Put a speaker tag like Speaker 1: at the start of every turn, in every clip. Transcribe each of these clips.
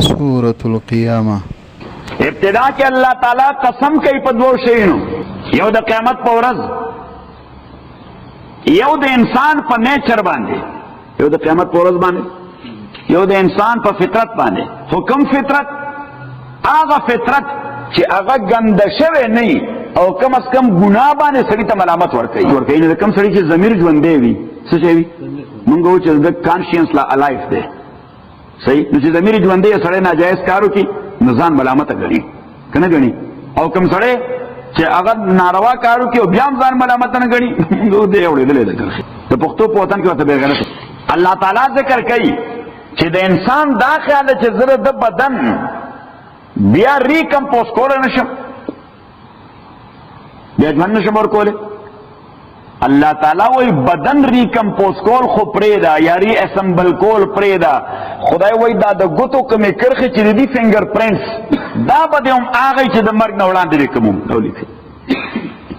Speaker 1: سورة القيامة
Speaker 2: ابتدا کې الله تعالی قسم کوي په دوه شیونو، یو د قیامت په ورځ، یو د انسان په نیچر باندې، یو د قیامت په ورځ باندې، یو د انسان په فطرت باندې. حکم فطرت هغه فطرت چې هغه ګنده شوی نه او کم از کم ګناه باندې سړي ته ملامت ورکوي. نو کم سړي چې ضمیر ژوندی وي څه شی وي؟ مونږ وایو چې د کانشینس لا الایف دی. صحیح؟ نو چې ضمیر ژوندی سړی ناجایز کار وکړي نو ځان ملامت ګڼي که نه ګڼي؟ او کم سړی چې هغه ناروا کار وکړي او بیا هم ځان ملامت نه ګڼي موږ دی اورېدلی ده کنه. د پښتو په وطن کې ورته بېغیرته الله تعالی ذکر کوي چې د انسان دا خیال ده چې زه د بدن بیا ریکمپوز کولی نشم، بیا ژوند نشم ورکولی. الله تعالی وی بدن ریکمپوز کول خو پرېږده، یا ری اسمبل کول پرېږده. خدای وی دا د ګوتو کومې کرښې چې د دې فنګر پرنټس دا به دې هم هغه چې د مرګ نه وړاندې دې کوم ولیکي،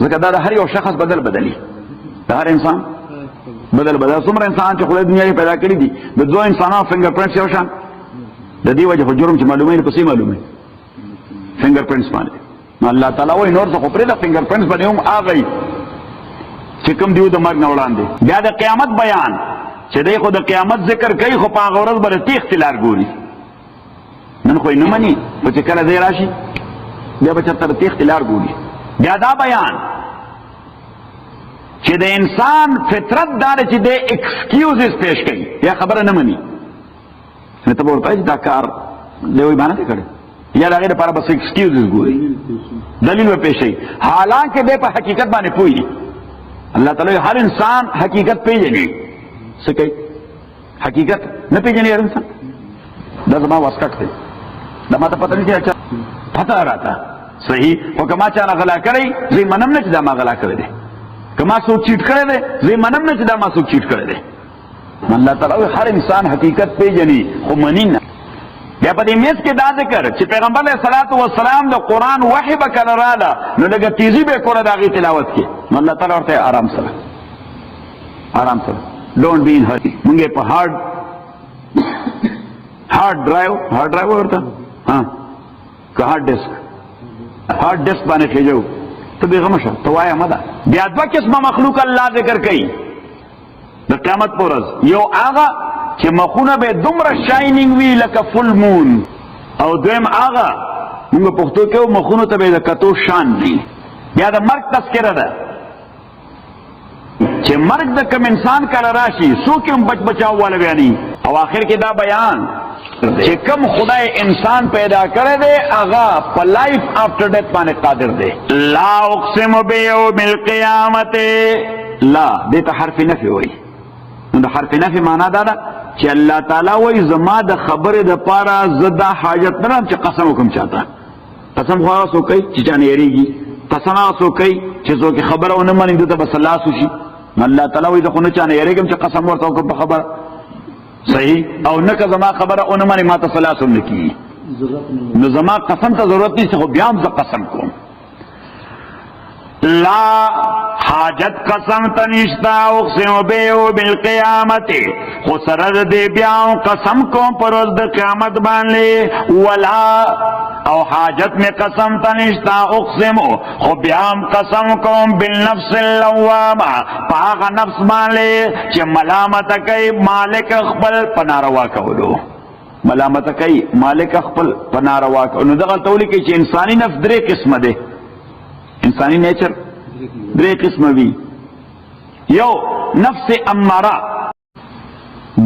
Speaker 2: ځکه دا د هر یو شخص بدلي، د هر انسان بدل. څومره انسان چې خدای دنیا کې پیدا کړي دي د دوه انسانانو فنګر پرنټس یو شان، د دې وجه خو جرم چې معلوموي نو پسې معلوموي فنګر پرنټس باندې. نو الله تعالی وایي نور څه خو پرېږده، فنګر پرنټس باندې هم هغه چې کوم دیو د مرګ نه وړاندې. بیا د قیامت بیان چې دی خو د قیامت ذکر کوي خو په هغه ورځ به تیښتې لار ګوري. نن خو یې نه مني، خو چې کله دی راشي بیا به چېرته د تیښتې لار ګوري. بیا دا بیان چې د انسان فطرت دا دی چې دی ایکسکیوزز پیش کوي، یا خبره نه مني. نو ته به ورته وایي چې دا کار دی وایي ما نه دی کړی، یا د هغې دپاره بس ایکسکیوزز ګوري، دلیل به پیشوي، حالانکه دی په حقیقت باندې پوهېږي. الله تعالی هر انسان حقیقت پیژني. څه کوي؟ حقیقت نه پیژني هر انسان. دا زما واسکټ دی، دا ما ته پته نه کېږي، پته راته صحیح. خو که ما چا نه غلا کړی زه یې منم نه چې دا ما غلا کړی دی، که ما څوک چیټ کړی دی زه یې منم نه چې دا ما څوک چیټ کړی دی. الله تعالی هر انسان حقیقت پیژني خو مني نه. بیا په دې میز کې دا ذکر چې پیغمبر علیه الصلاة والسلام د قرآن وحی به کله راله نو لږه تیزي به یې کوله د هغې تلاوت کې. نو الله تعالی ورته آرام سره ډونټ بی ان هری. مونږ یې په هارد ډرایو ورته که هارد ډسک باندې خېجو ته بېغمه شه، ته وایه مه ده. بیا دوه قسمه مخلوق الله ذکر کوي د قیامت په ورځ. یو هغه چې مخونه به دومره شاینینګ وي لکه فل مون، او دویم هغه موږ پښتو کې مخونو ته به د کتو شان وي. بیا د مرګ تذکره ده چې مرګ د کوم انسان کله راشي څوک هم بچاو والا بیاني. او آخر کې دا بیان چې کوم خدای انسان پیدا کړی دی هغه په لایف آفټر ډیث باندې قادر دی. لا اقسم بیوم القیامت، لا دې ته حرف نفي وایي. نو د حرف نفي معنا دا ده چې الله تعالی وایي زما د خبرې دپاره زه دا حاجت نه لرم چې قسم وکړم چاته. قسم خو هغه څوک کوي چې چا نه یېرېږي، قسم هغه څوک کوي چې څوک یې خبره ونه مني ده ته به سلاس وشي. الله تعالی وایي زه خو نه چا نه یېرېږم چې قسم ورته وکړم په خبره صحیح، او نه که زما خبره ونه مني ما ته سلاس هم نه کېږي. نو زما قسم ته ضرورت نشته خو بیا هم زه قسم کوم. لا حاجت قسم تنشتا اقسم بیوم القیامت، خو سره دې بیا قسم کوم پر ورځ د قیامت باندې. ولا او حاجت میں قسم تنشتا اقسم، خو بیا قسم کوم بالنفس اللوامه، پاغه نفس باندې چې ملامت کوي مالک خپل په ناروا کولو، ملامت کوي مالک خپل په ناروا کولو. نو دغه تولی کې چې انساني نفس درې قسمه ده، انسانی نیچر درې قسمه وي. یو نفس اماره،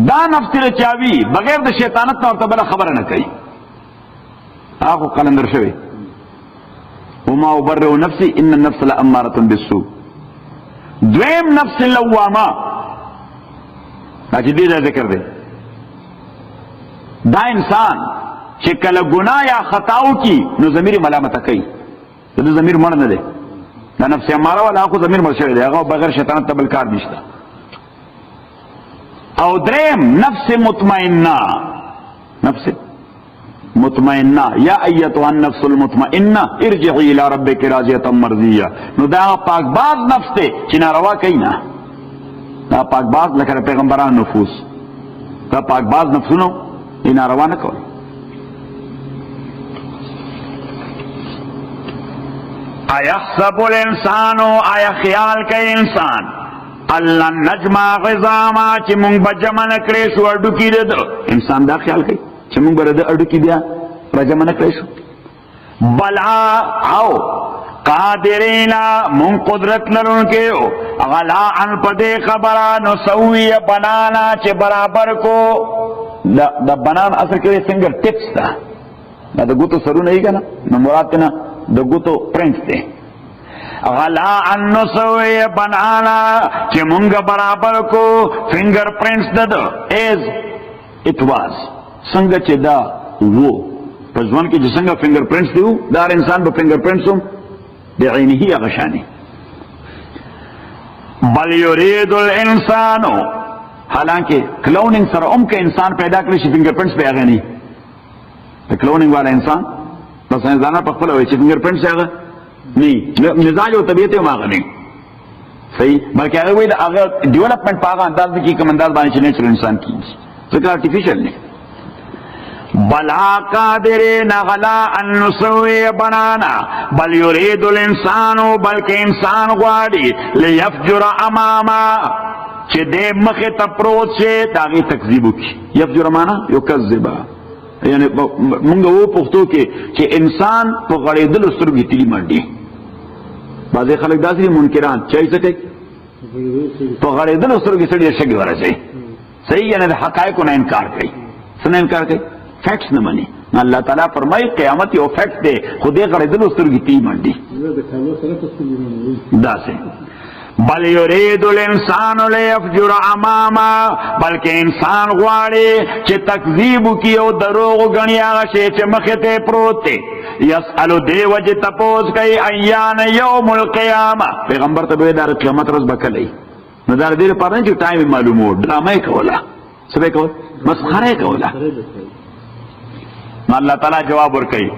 Speaker 2: دا نفس چې چاوي بغیر د شیطانت نه ورته بله خبره نه کوي، هغه قلندر شوی. وما ابرئ نفسي ان النفس لاماره بالسوء. دویم نفس لوامه، دا چې دې ذکر دی، دا انسان چې کله ګناه یا خطا وکړي نو ضمیر ملامت کوي، د ضمیر مړ نه دی. دا نفس اماره والا خو ضمیر مړ شوی دی، هغه بغیر شیطانت ته بل کار نشته. او دریم نفس مطمئنه، نفس مطمئنه یا ایتها النفس المطمئنه ارجعی الی ربک راضیه مرضیه. نو دا پاک باز نفس دی چې ناروا کوي نه، دا پاک باز لکه پیغمبران نفوس، دا پاک باز نفسونو یې ناروا نه کوي. ایحسب الانسان آیا خیال کوي انسان الله نجمع عظاما چې مونږ به جمع نه کړی شو اډوکي د انسان دا خیال کوي چې مونږ به د اډوکي بیا را جمع نه کړی شو بلا او قادرینا مون قدرت لرونکي غلا ان پدې خبره نو سوي بنانا چې برابر کو د بنان اصل کې فنگر ټپس دا د ګوتو سرونه یې کنه نو مراد نه د ګوتو پرنټ دی غلا ان نو سوي بنانا چې مونږ برابر کو فنگر پرنټس دد از اٹ واز څنګه چې دا وو په ځوان کې چې څنګه فنگر پرنټس دیو دا انسان په فنگر پرنټس هم بعینه غشانی بل یرید الانسان حالانکہ کلوننگ سره که انسان پیدا کړی شي فنگر پرنټس به هغه نه د کلوننگ والا انسان بس انسان په خپل وایي چې فنگر پرنټس هغه نه مزاج او طبیعت یې هغه نه صحیح بلکې هغه وایي دا هغه ډیولپمنٹ په هغه انداز کې کوم انداز باندې چې نیچرل انسان کیږي ځکه آرټیفیشل نه بلا قادرین غلا ان نسوی بنانا بل یرید الانسان بلکہ انسان غواړي لیفجر اماما چې دې مخه ته پروت شي داغي تکذیب وکي یفجر معنا یکذبا یعنی مونږ وو پښتو کې چې انسان په غړېدل سترګې تیری منډي بعضې خلک داسې منکران چې څه کوي په غړېدل سترګې سړي شګې ورځي صحیح یعنی د حقایقو نه انکار کوي څه نه انکار کوي فیکٹس نه مني الله تعالی فرمایي قیامت یو فیکٹ دی خو دې غړېدل سترګې تیری منډي داسې بل یرید الانسان لیفجر اماما بلکہ انسان غواړي چې تکذیب وکړي او دروغ وګڼي هغه شی چې مخې ته پروت دی یسألو دی وجه تپوس کوي ایان یوم القیامه پیغمبر ته به د قیامت ورځ به کله نو دا دې لپاره نه چې ټایم معلومو ډرامه کوله څه به کول مسخره کوله الله تعالی جواب ورکړي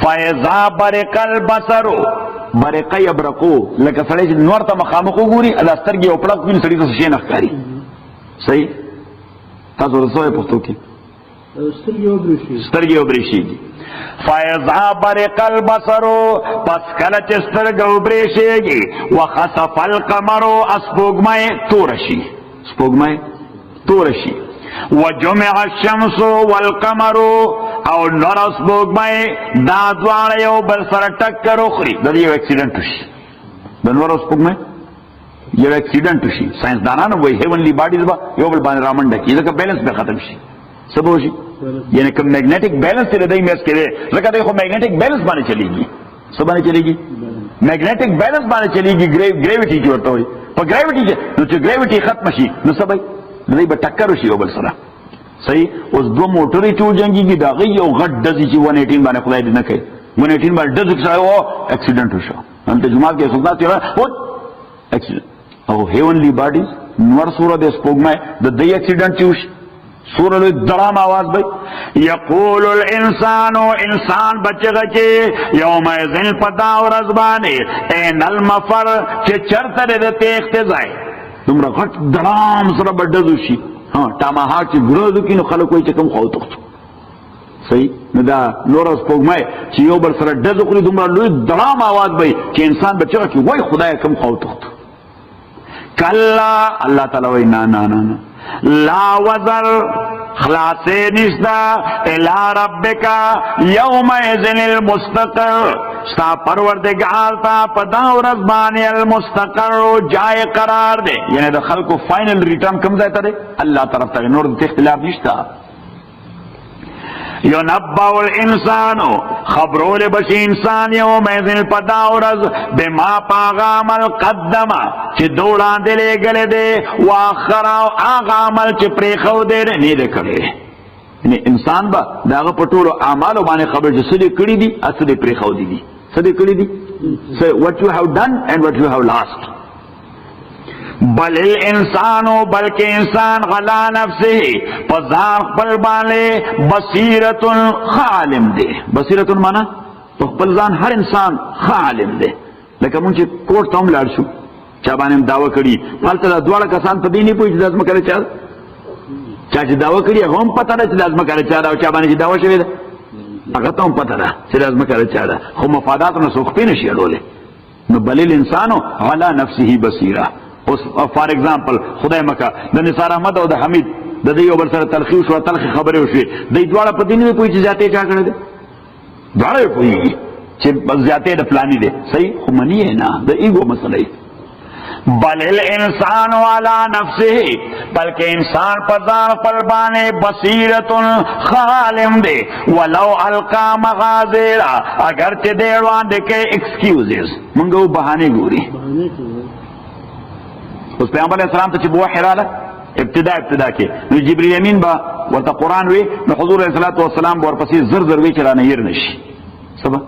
Speaker 2: فاذا برق البصر برقه یبرقو لکه سړی چې نور ته مخامخ وګوري ادا سترګې او پړک ویني سړي ته شي نه ښکاري صحیح تاسو ورسوي پښتو کې سترګې وبرېښي فاذا برق البصر پس کله چې سترګې وبرېښي وخسف القمر اسپوږمۍ توره شي سپوږمۍ توره شي وجمع الشمس والقمر او نور سپوږمۍ دا دواړه یو بل سره ټکر وخوري د دې یو اکسیډنټ وشي د نور سپوږمۍ یو اکسیډنټ وشي ساینسدانانو وایي هیونلی باډیز به یو بل باندې رامنډه کړي ځکه بیلنس به ختم شي څه به وشي یعنی کوم میګنیټک بیلنس چې د دې میس کې دی ځکه دی خو میګنیټک بیلنس باندې چلیږي څه باندې چلیږي میګنیټک بیلنس باندې چلیږي ګریویټي چې ورته وایي په ګریویټي کې نو چې ګریویټي ختم شي نو څه به دوی به ټکر وشي یو بل سره صحیح اوس دوه موټرې چې وجنګېږي د هغې یو غټ ډزې چې 118 باندې خدای دې نه کوي 118 باندې ډز وکړی او اکسیډنټ وشو هلته جومات کې څوک داسې اکسیډنټ او هیونلی باډیز نور سوره د سپوږمۍ د دې اکسیډنټ چې وشي سوره لوی درام آواز به یقول الانسان انسان بچغه چې یومئذ په دا ورځ باندې این المفر چې چرته د تېښتې ځای دومره غټ درام سره به ډز وشي ټاماهاک چې ګروزو کې نو خلک وایي چې کوم خو تختو صحیح نو دا نور سپوږمۍ چې یو بل سره ډز وکړي دومره لوی درام آواز به چې انسان به چغه کې وایي خدای کوم خو تختو کلا الله تعالی وایي نه نه نه لا وزر خلاصې نشته الی ربک یومئذ المستقر ستا پروردگار تا په دا ورځ باندې المستقر جای قرار دی یعنی د خلکو فائنل ریټرن کوم ځای ته دی الله طرف ته نور د اختلاف نشته ينبأ الانسان خبرول بشي انسان يومئذ پدا ورځ بما پاغ عمل قدم چې دوړان دې لګل دي واخر هغه عمل چې پرېخو دې نه دې کړی یعنی انسان به داغه پټولو اعمالو باندې خبر چې څه دې کړی دي څه دې پرېخو دي څه دې کړی دي so what you have done and what you have lost بل الانسان بلکہ انسان غلا نفسه پزار خپل باندې بصیرت عالم دی بصیرت معنا خپل ځان هر انسان عالم دی لکه مونږ چې کوټ ته هم لاړ شو چا باندې داوا کړي پالته دواړه کسان په دې نه پوهېږي چې لازمه کړی چا چې داوا کړي هغه هم پته ده چې لازمه کړی چا ده او چا باندې چې داوا شوې ده هغه ته هم پته ده چې لازمه کړی چا ده خو مفادات نه څوک پې نه شي اړولی نو بل الانسانو علی نفسه بصیره. اوس فار ایگزامپل خدای مکه د نثار احمد او د حمید د دې یو بل سره تلخی شو، تلخی خبرې وشوې، دوی دواړه په دې نه پوهېږي چې زیاتې چا کړی دی، دواړه یې پوهېږي چې زیاتې د فلاني دی، صحیح خو مني یې نه، د ایګو مسله یې. بل الانسان علی نفسه، بلکہ انسان پر ځان خپل باندې بصیرت خالم دی، ولو القا مغازیرا، اگر چې دی وړاندې کوي ایکسکیوزز، مونږ و بهانې ګوري. اوس پیغمبر علیه السلام ته چې بوحی راله ابتدا کې نو جبریل امین به ورته قرآن وی، نو حضور علیه السلام به ورپسې زر زر وی چې رانه هیر نشي، سبا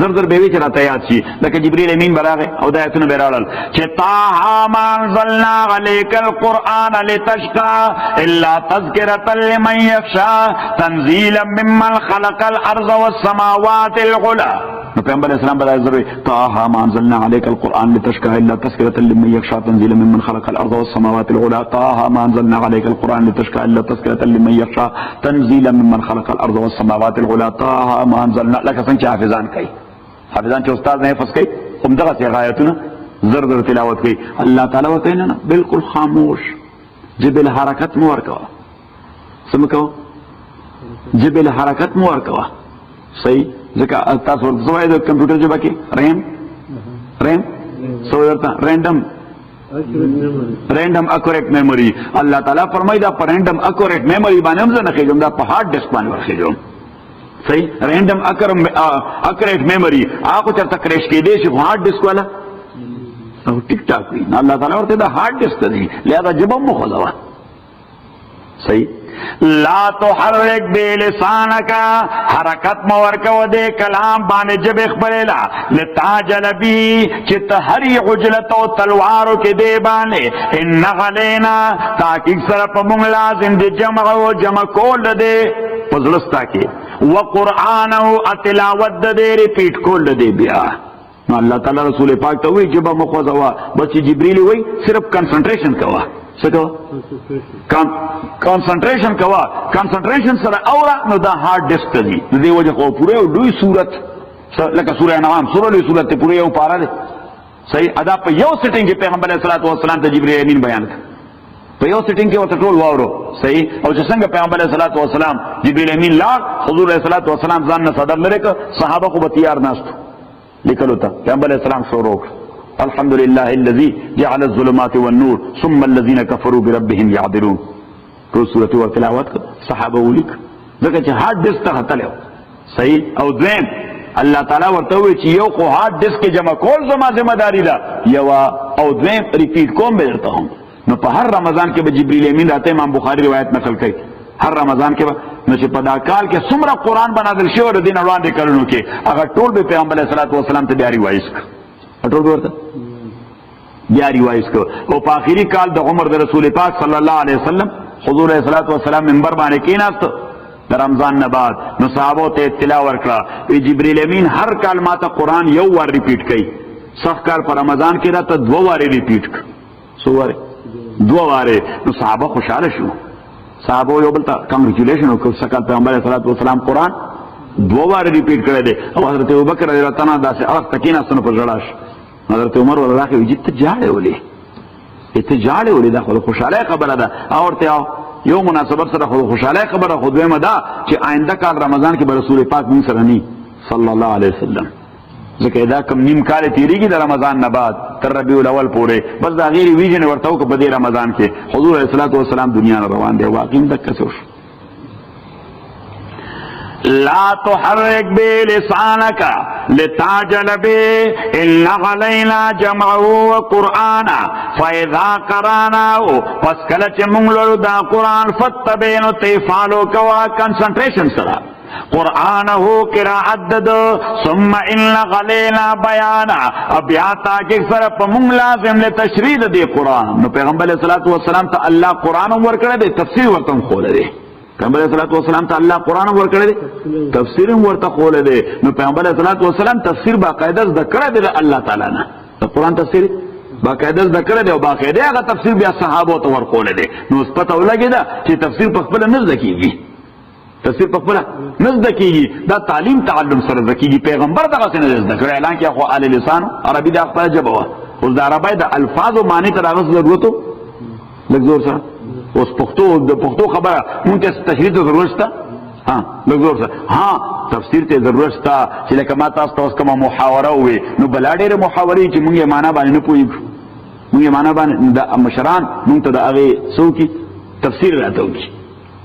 Speaker 2: زر زر به وی چې راته یاد شي، لکه جبریل امین به راغی او د آیتونه به راړل چې طه ما انزلنا علیک القرآن لتشقى الا تذکرة لمن یخشى تنزیلا ممن خلق الارض والسماوات العلی. نو پیغمبر اسلام بدای زروی طه ما انزلنا علیک القرآن لتشقى الا تذکرة لمن یخشى تنزیلا ممن خلق الارض والسماوات العلی. طه ما انزلنا علیک القرآن لتشقى الا تذکرة لمن یخشى تنزیلا ممن خلق الارض والسماوات العلی. طه ما انزلنا، لکه څنګه چې حافظان کوي، حافظان چې استاد نه حفظ کوي همدغه څه آیاتونه زر زر تلاوت کوي. الله تعالی ورته نه بالکل خاموش، جبل حرکت مو ورکوه، څه مو کوه، جبل حرکت مو ورکوه، صحیح. ځکه تاسو ورته وایي د کمپیوټر ژبه کې ریم څه ورته رینډم اکوریټ میموري. الله تعالی فرمایي دا په رینډم اکوریټ میموري باندې هم زه نه خېږم، دا په هارد ډیسک باندې ورخېږم، صحیح. رینډم اکوریټ میموري هغه چرته کریش کېدی شي، خو هارد ډیسک والا او ټیک ټاک وي. الله تعالی ورته دا هارد ډیسک دی، لہذا جبه مو خلاوه، صحیح. لا تحرک بلسانک، حرکت مو ورکو دے کلام باندې جب خبرلا لتعجل بی چې ته هری عجلت او تلوارو کې دی باندې ان غلینا تاکي سره په مونږ لازم دی جمع او جمع کول دی پزړستا کې، وقرآن او تلاوت دی ریپیټ کول دی. بیا نو الله تعالی رسول پاک ته وی جب مخوځوا، بس جبرئیل وی صرف کنسنټریشن کوا، څه کوا کنسنټریشن کوا، کنسنټریشن سره اورا نو دا هارد ډیسک دی. دې وجه خو پوره لوی صورت لکه سوره انعام سوره لوی صورت ته پوره یو پاره ده، صحیح. ادا په یو سیټینګ کې پیغمبر علیه السلام ته جبرئیل امین بیان کړ، په یو سیټینګ کې ورته ټول واورو، صحیح. او چې څنګه پیغمبر علیه السلام جبرئیل امین لاړ، حضور علیه السلام ځان نه صدر لري ک صحابه خو به تیار ناست لیکلو ته، پیغمبر علیه السلام شروع الحمد لله الذي جعل الظلمات والنور ثم الذين كفروا بربهم يعدلون. ټول سورته ور تلاوت صحابه ولیک، ځکه چې هارد ډیسک ته تلو، صحیح. او دویم الله تعالی ورته وی چې یو خو هارد ډیسک جمع کول زما ذمہ داری ده، یو او دویم ریپیټ کوم به درته هم. نو په هر رمضان کې به جبرئیل امین راته امام بخاری روایت نقل کوي، هر رمضان کې نو چې په دا کال کې څومره قرآن بنادل شوی د دین وړاندې کړنو کې هغه ټول به پیغمبر علیه السلام ته بیا ریوایز کړ، ټول ورته بیا ریوایز کړ. او په آخري کال د عمر د رسول پاک صلی الله علیه وسلم حضور علیه السلام منبر باندې کېناست د رمضان نه بعد، نو صحابو ته اطلاع ورکړه وی جبرئیل امین هر کال ماته قرآن یو وار ریپیټ کوي، سخت کال په رمضان کې راته 2 واره ریپیټ کړ، څو واره 2 واره. نو صحابه خوشاله شو، صحابه یو بل ته کنګریچولیشن وکړ، سکه پیغمبر علیه السلام قرآن 2 واره ریپیټ کړی دی. او حضرت ابوبکر رضی الله عنه داسې هغه تکیناستنو په ژړاش، حضرت عمر ولا راخي وجه ته جاړې ولې، ته جاړې ولې، دا خو خوشاله خبره ده. اورته یو مناسبت سره خو خوشاله خبره خو دویمه ده چې آینده کال رمضان کې به رسول پاک موږ سره ني صلی الله علیه وسلم، ځکه دا کم نیم کال تیریږي د رمضان نه بعد تر ربیع الاول پورې، بس دا غیر ویژن ورته وکړه په دې رمضان کې حضور علیه السلام دنیا نه روان دی. واقعي دقه څه وشو. لا تحرك بلسانك لتعجل به إن علينا جمعه وقرآنا فإذا قرأناه پس کله چې موږ لولو دا قرآن فتبع نو تفعلوا کوا کنسنټریشن سره قرآنه قراءت دد ثم إن علينا بیانا بیا تاکي سره په موږ لازم له تشریح دی قرآن. نو پیغمبر علیه الصلاۃ والسلام ته الله قرآن ورکړی دی، تفسیر ورته خوله دی. پیغمبر علیہ السلام ته الله قرآن ورکړی دی، تفسیر ورته خوله دی. نو پیغمبر علیہ السلام تفسیر باقاعده زده کړی دی الله تعالی نه، د قرآن تفسیر باقاعده زده کړی دی او باقاعده هغه تفسیر بیا صحابو ته ورکولی دی. نو اوس پته ولګېده چې تفسیر په خپله نه زده کېږي، تفسیر په خپل نزد کیږي دا تعلیم تعلم سره زکیږي پیغمبر دغه څه نه زده کړی اعلان کې خو ال لسان عربي د خپل جبه او د عربی د الفاظ او معنی ته راغس ضرورت لږ زور سره اوس پښتو خبره مونږ ته تشریح ته ضرورت شته ها لږ زور سره ها تفسیر ته ضرورت شته چې لکه ما تاسو ته کومه محاوره وي نو بلا ډېرې محاورې چې مونږ یې معنا باندې نه پوهېږو مونږ یې معنا باندې د مشران مونږ ته د هغې څوکي تفسیر راته وکړي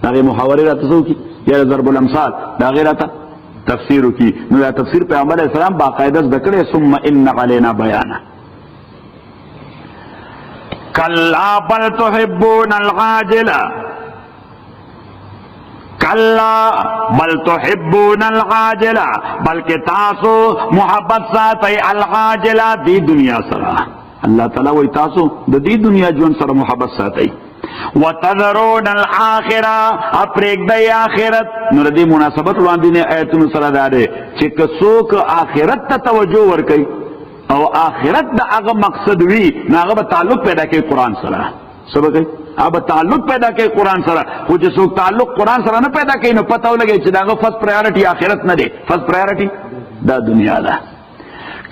Speaker 2: د هغې محاورې راته څوکي یا ضرب الامثال د هغې راته تفسیر وکړي نو دا تفسیر پیغمبر علیه السلام باقاعده زده کړی ثم ان علینا بیانه کلا بل تحبون العاجلہ کلا بل تحبون العاجلہ بلکہ تاسو محبت ساتي العاجلہ دی دنیا سره اللہ تعالی وی تاسو د دې دنیا ژوند سره محبت ساتي وتذرون الاخرہ اپریک دی آخرت نو دې مناسبت وړاندې نه آیتونو سره داره چې کڅوک آخرت ته توجه ورکړي او آخرت دا هغه مقصد وی نو هغه تعلق پیدا کوي قرآن سره سبا کوي هغه تعلق پیدا کوي قرآن سره خو چې څوک تعلق قرآن سره نه پیدا کوي نو پته ولګي چې دا هغه فرست پرایورټي آخرت نه دی فرست پرایورټي دا دنیا ده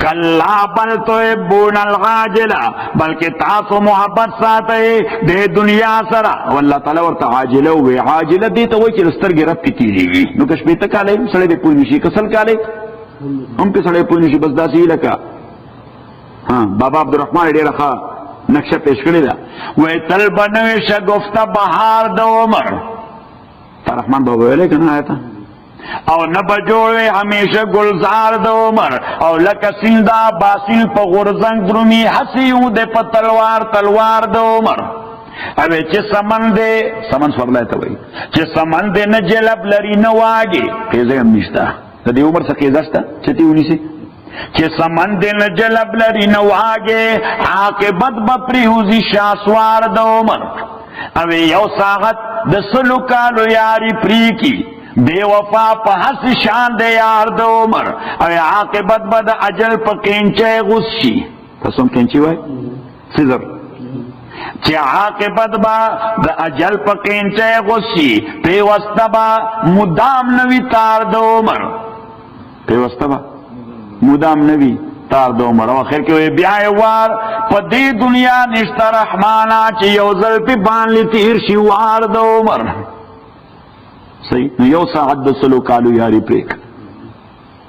Speaker 2: کلا بل تحبون العاجلہ بلکہ تاسو محبت ساتي د دنیا سره والله تعالی ورته عاجله وی عاجله دي ته وایي چې سترګې رب تیریږي نو کښ به تکاله سړی به پوه نشي کسل کاله هم په سړی پوه نشي بس داسې لکه ها بابا عبدالرحمن ډیره ښه نقشه پیش کړې ده وای تل بنوي شګفته بهار د عمر رحمان بابا ویلې کنه آیته او نه بجوړې همیشه گلزار د عمر او لکه سیندا باسیل په غورزنګ درومي حسیو د په تلوار د عمر او چې سمن دې سمن سورلای ته وای چې سمن دې نه جلب لري نه واګي کېزه هم نشته د دې عمر څخه کېزاسته چې تی ونیسي چې سمن دل جلب لري نواګه عاقبت بپریوزی شاسوار د عمر او یو ساعت د سلو کالو یاری پری کی بے وفا په حس شان د یار د عمر او عاقبت بد اجل په کینچه غشي تاسو کینچي وای سیزر چې عاقبت با د اجل په کینچه غشي په واستبا مدام نوی تار د عمر په واستبا مدام نبی تار دو مړ او اخر کې بیا وار په دې دنیا نشته رحمانا چې یو ځل په باندې تیر شي وار د عمر صحیح یو ساعت د سلو کالو یاري پریک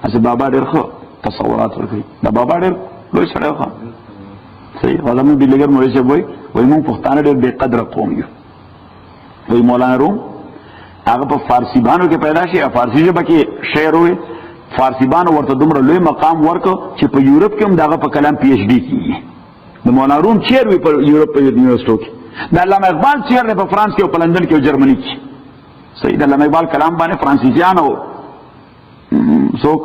Speaker 2: اسه بابا ډېر خو تصورات ورکړي دا بابا ډېر لوی سره خو صحیح غلام بلګر مولوی شه وای موږ پښتانه ډېر بے قدر قوم یو وای مولانا روم هغه په فارسی باندې کې پیدا شي فارسی ژبه کې شعر وای فارسی باندې ورته دومره لوی مقام ورکو چې په یورپ کې هم دغه په کلام پی ایچ ډی کیږي د مولانا روم چیر وی په یورپ په یونیورسيټو کې د علامه اقبال چیر نه په فرانس کې او په لندن کې او جرمني کې صحیح د علامه اقبال کلام باندې فرانسیسیان او څوک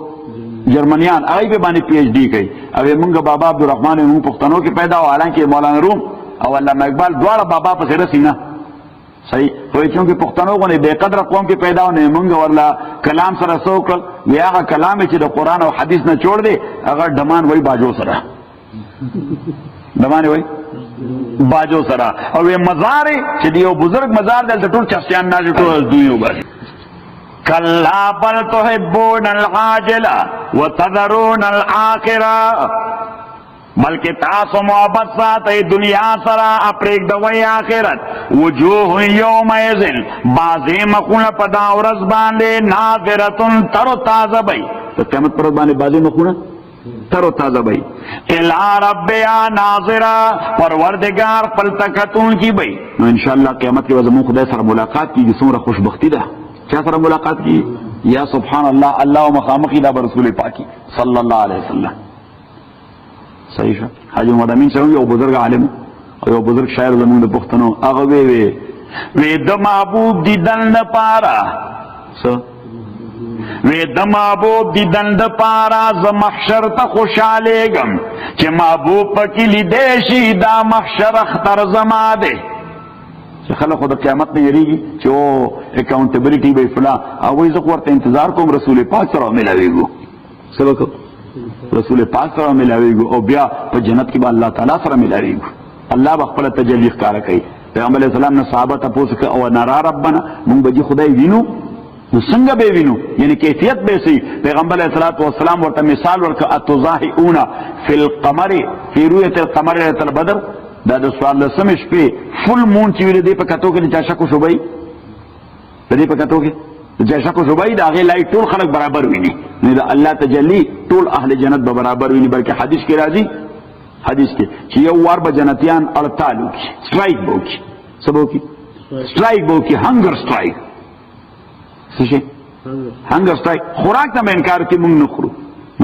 Speaker 2: جرمنیان هغه به باندې پی ایچ ډی کوي او موږ بابا عبدالرحمن موږ پښتنو کې پیدا او حالانکه مولانا روم او علامه اقبال دواړه بابا په سره سینه صحیح وای چې پښتنو غو بے قدر قوم کې پیدا ونه مونږ ورلا کلام سره سوک بیا هغه کلام چې د قران او حدیث نه جوړ دی هغه ډمان وای باجو سره ډمان وای باجو سره او مزار چې دیو بزرگ مزار دلته ټول چستیان نه ټول دویو بس کلا بل تحبون العاجلہ وتذرون الاخرہ بلکہ تاسو محبت ساتي دنیا سرا اپریک دوی آخرت وجوه یومئذ بازی مخونه پدا ورځ باندې ناظرتن تر تازه بی قیامت پر باندې بازی مخونه تر تازه بی الی ربیا ناظرا پروردگار پلتکتون کی بی نو انشاءاللہ قیامت کې زموږ خدای سره ملاقات کیږي څومره خوشبختی ده چا سره ملاقات کیږي یا سبحان الله الله مخامخ الى رسول پاکی صلی الله علیه وسلم صحیح شو حاجی محمد امین صاحب یو بزرگ عالم او یو بزرگ شاعر زموږ د پښتنو هغه وی د محبوب دیدن لپاره وی د محبوب دیدن لپاره ز محشر ته خوشاله غم چې محبوب پکې لیدې شي دا محشر اختر زما ده چې خلک خو د قیامت نه یریږي چې او اکاونټیبلټي به فلا او زه ورته انتظار کوم رسول پاک سره ملاويږو سبق رسول پاک سره ملاويږو او بیا په جنت کې به الله تعالی سره ملاويږو الله به خپل تجلی ښکارا کوي پیغمبر علیہ السلام نے صحابه ته پوښتنه او نرا ربنا مونږ به خدای وینو نو څنګه به وینو یعنی کیفیت به سي پیغمبر علیه الصلاۃ والسلام ورته مثال ورکړه اتظاهئون فی القمر فی رؤیة القمر ليلة البدر دا د سوال لسم شپې فل مون چې ویل دی په کتو کې چا شک شوبای دې په کتو کې چا شک شوبای دا غي لای ټول خلک برابر ویني نه دا الله تجلی ټول اهل جنت به برابر ویني بلکې حدیث کې راځي حدیث کې چې یو وار به جنتیان 48 کی سټرایک بو کی سبو کی سټرایک بو کی هنگر سټرایک څه هنگر سټرایک خوراک ته انکار کې مونږ نه خورو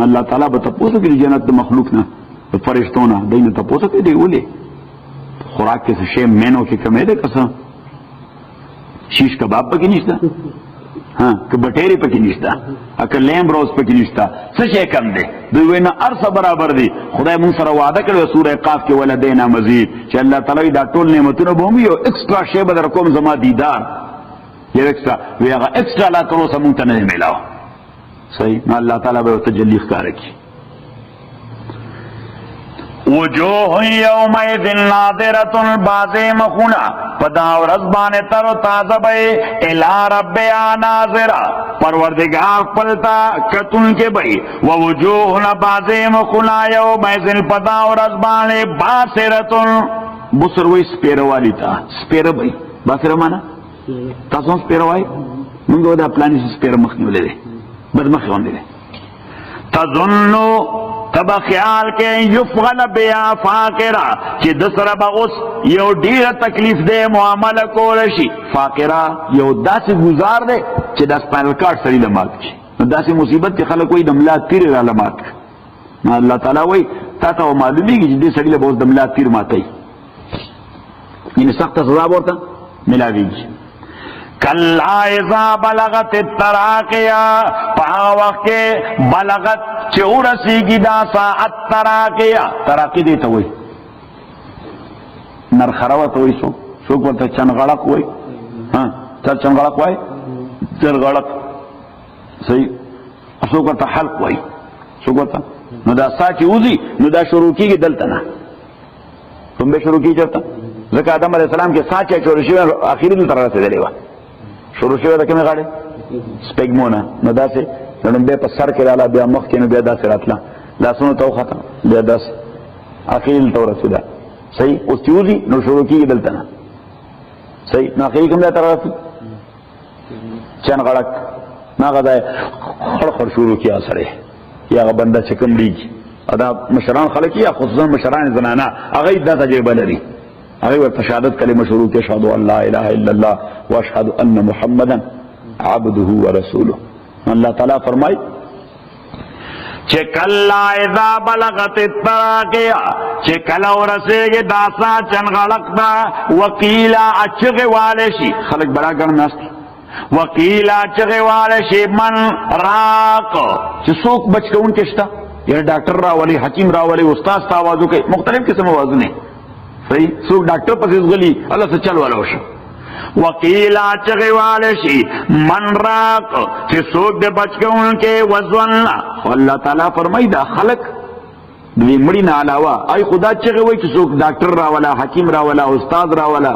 Speaker 2: الله تعالی به تاسو کې جنت د مخلوق نه د فرشتو نه دینه تاسو کې دی ولې خوراک کې څه شی مینو کې کمې ده کسه شیش کباب پکې نشته ها که بټېری پکې نشته اکه لیم روز پکې نشته څه شی کم دی دوی وینا ارسه برابر دی خدای مون سره وعده کړو سوره قاف کې ولدینا مزید چې الله تعالی دا ټول نعمتونه به یو ایکسترا شی به در کوم زما دیدار یو ایکسترا وی هغه ایکسترا لا تر اوسه مونږ ته نه ملاو صحیح نو الله تعالی به تجلی ښکار کوي وجوه یومئذ ناظرة بعض مخونا پدا ورځ باندې تر تازه به الی ربها ناظرہ پروردگار پلتا کتون کې به و وجوه بعض مخونا یومئذ پدا ورځ باندې باسرة بصر وې سپیروالی تا سپیر به باسر معنا تاسو سپیر وای موږ دا پلان سپیر مخ نیولې بد مخ باندې تظنو تبا خیال کې یفغل بیا فاقرہ چې د سره به اوس یو ډیر تکلیف دی معامله کول شي فاقرہ یو داسې گزار دی چې د سپاینل کارډ سړي لمات شي داسې مصیبت کې خلک وایي د ملا تیر را لمات نو الله تعالی وایي تا ته معلومیږي چې دې سړي له اوس د ملا تیر ماتي یعنی سخت سزا ورته ملاویږي کلا اذا بلغت التراقیا پا وقت بلغت چورسی کی دا ساعت تراقیا تراقی دیتا ہوئی نرخروت ہوئی سو کرتا چنغڑک ہوئی چل چنغڑک ہوئی چرغڑک صحیح سو کرتا حلق ہوئی سو کرتا نو دا سا چی اوزی نو دا شروع کی دلتا نا تم بے شروع کی چرتا ذکر آدم علیہ السلام کے سا چی شروع شوی آخری دل طرح سے دلیوا شروع شوی دا کمی غاڑی سپیگمونا نو دا سے نو بے پا سر کے لالا بیا مخ کے نو بیا دا سے راتلا لاسونو تو خطا بیا دا سے آخری دل طرح سے دا صحیح اس چیوزی نو شروع کی دلتا نا صحیح نو آخری کم بیا طرح سے چن غڑک نا غدا خڑ شروع کیا سرے یا غا بندہ چکم لیگی ادا مشران خلقی یا خصوصا مشران زنانا اغی دا تجربہ لری اغی ورطا شہادت کلمہ شروع کی اشہدو ان لا الہ الا اللہ واشہدو ان محمدا عبدہ ورسولہ اللہ تعالیٰ فرمائی چکلا اذا بلغت التراقیہ چکلا ورسیگی داسا چنغلق دا وقیلا اچغ والشی خلق برا گرناستی وقیلا اچغ والشی من راق چی سوک بچ کون کشتا یعنی ڈاکٹر راولی حکیم راولی استاذ تا آوازو کئی مختلف قسم آوازو نہیں صحیح سوک ڈاکٹر پسیز غلی اللہ سے چل والا ہوشا وقیلا چغی والشی من راق چی سوک دے بچ کے ان کے وزواننا اللہ تعالیٰ فرمائی دا خلق دوی مڑی نا علاوہ آئی خدا چغی وی چی سوک ڈاکٹر راولا حکیم راولا استاذ راولا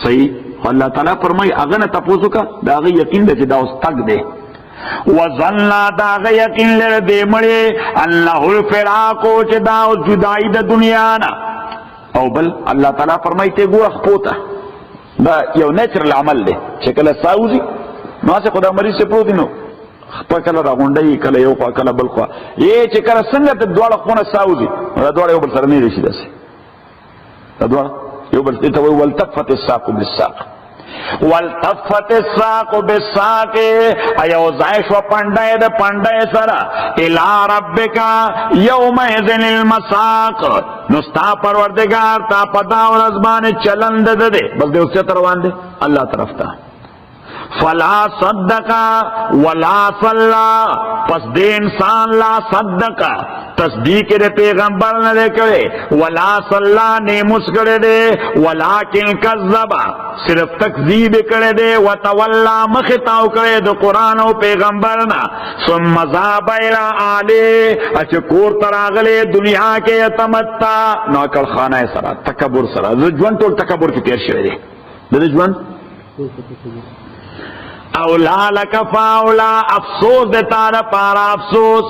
Speaker 2: صحیح اللہ تعالیٰ فرمائی اغن تپوسو کا دا اغی یقین دے چی دا استاق دے وظننا دا اغی یقین لر دے مڑی اللہ الفراقو چی دا جدائی دا دنیانا او بل اللہ تعالیٰ فرمائی تے گو اخپوتا دا یو نیچرل عمل دے چه کلا ساوزی نو آسے خدا مریض سے پروتی نو خپا کلا را غنڈی کلا یو خوا کلا بل خوا یہ چه کلا سنگت دوار خونه ساوزی دا دوار یو بل سر نہیں رشی دا سی دا دوار یو بل سر تاوی والتفت الساق بالساق والتفت الساق بالساق ایو زائش و پندائی دا پندائی سرا الى ربکا یوم اذن المساق نستا پروردگار تا پدا و رزبان چلند دے بس دے اس سے تروان دے اللہ طرف تا فلا صدقا ولا صلا پس دے انسان لا صدقا تصدیق دے پیغمبر نہ دے کرے ولا صلا نیمس کرے دے ولیکن کذبا صرف تکذیب کرے دے وتولا مخطاو کرے دے قرآن و پیغمبر نا ثم ذهب الى آلے اچکور تراغلے دنیا کے یتمتا نوکل خانہ سرا تکبر سرا جوان تول تکبر کی تیر شوئے دے جوان اولا لک فاولا افسوس دے تارا پارا افسوس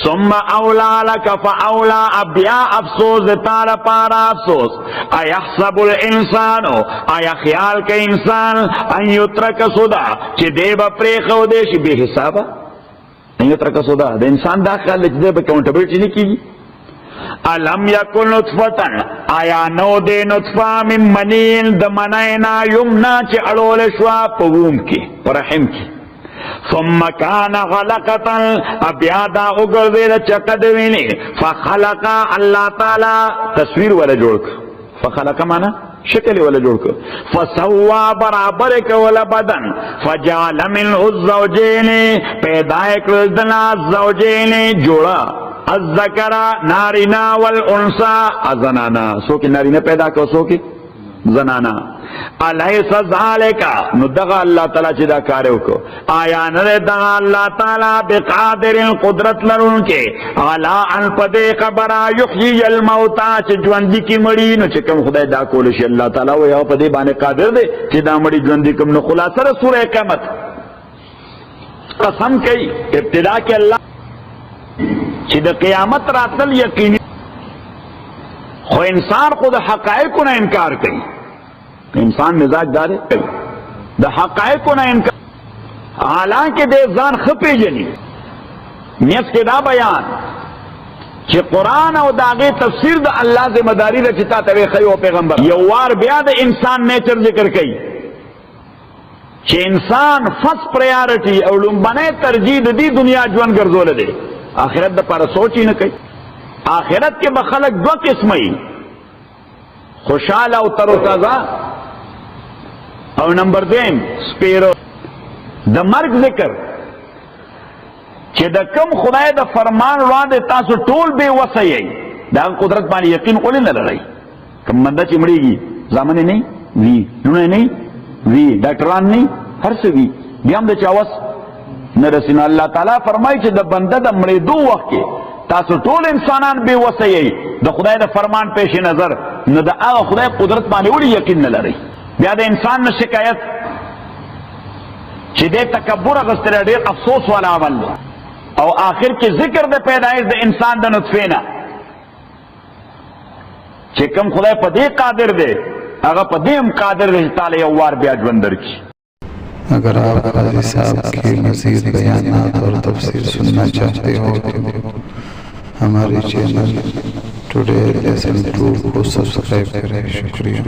Speaker 2: ثم اولا لک فاولا بیا افسوس دے تارا پارا افسوس ایحسب الانسان آیا خیال کا انسان ان یترک سدا چی دے با پریخو دے شی بے حسابا ان یترک سدا دے انسان دا خیال چی دے با اکاؤنٹیبلٹی نہیں کی الم یکن نطفتن آیا نو دے نطفہ من منین دمنائنا یمنا چی اڑول شوا پووم کی پرحم کی ثم کان غلقتا ابیادا اگردے چقدوینی فخلقا اللہ تعالی تصویر والا جوڑ کر فخلقا مانا شکل والا جوڑ کر فسوا برابر کولا بدن فجعل منه الزوجین پیدا کردنا الزوجین جوڑا الذکر نارینا والانسا زنانا سو کی نارینا پیدا کرو سو کی زنانا الیس ذالکا نو دغا اللہ تعالی چی دا کارو کو آیا نرے دغا اللہ تعالی بقادر قدرت لرون کے علا ان پدے خبرا یحیی الموتا چی جواندی کی مڑی نو چکم خدای دا کولشی اللہ تعالی ویا پدے بانے قادر دے چی دا مڑی جواندی کم نو خلاصر سورہ قیامت قسم کئی ابتدا کے اللہ چی دا قیامت راتل یقینی خو انسان خود حقائق نہ انکار کئی انسان مزاج دارے دا حقائق نہ انکار حالانکہ دے ځان خپی جنی نیس کے دا بیان چی قرآن او داغی تفسیر دا اللہ ذمہ داری رچتا توی خیو پیغمبر یوار بیا دا انسان نیچر ذکر کئی چی انسان فرسٹ پریارٹی او لنبنے ترجید دی دنیا جوان گرزول دے آخرت دا پارا سوچی نہ کئی آخرت کے بخلق دو قسمئی خوشحال او ترو تازہ او نمبر دیم سپیرو دا مرگ ذکر چی دا کم خدای دا فرمان روان دے تاسو ټول بے وسعی دا قدرت بانی یقین قولی نہ لڑائی کم بندہ چی مڑی گی زامنے نہیں وی نونے نہیں وی ڈاکٹران نہیں ہر سے وی بیام دا چاوس نرسین اللہ تعالیٰ فرمائی چی دا بندہ دا مڑی دو وقت کے تاسو ټول انسانان بے وسعی دا خدای دا فرمان پیش نظر نہ دا آغا خدای قدرت بانی وڑی یقین نہ لڑائی بیا دا انسان نہ شکایت چی دے تکبر اغسطر دیر افسوس والا عمل دے او آخر کی ذکر دے پیدائش دے انسان دا نطفینا چی کم خدای پا دے قادر دے اگا پا دیم قادر دے تالی اوار بیا جوندر کی
Speaker 1: اگر آپ قاضی صاحب کی مزید بیانات اور تفسیر سننا چاہتے ہو تو ہمارے چینل ٹوڈے لیسن 2 کو سبسکرائب کریں. شکریہ.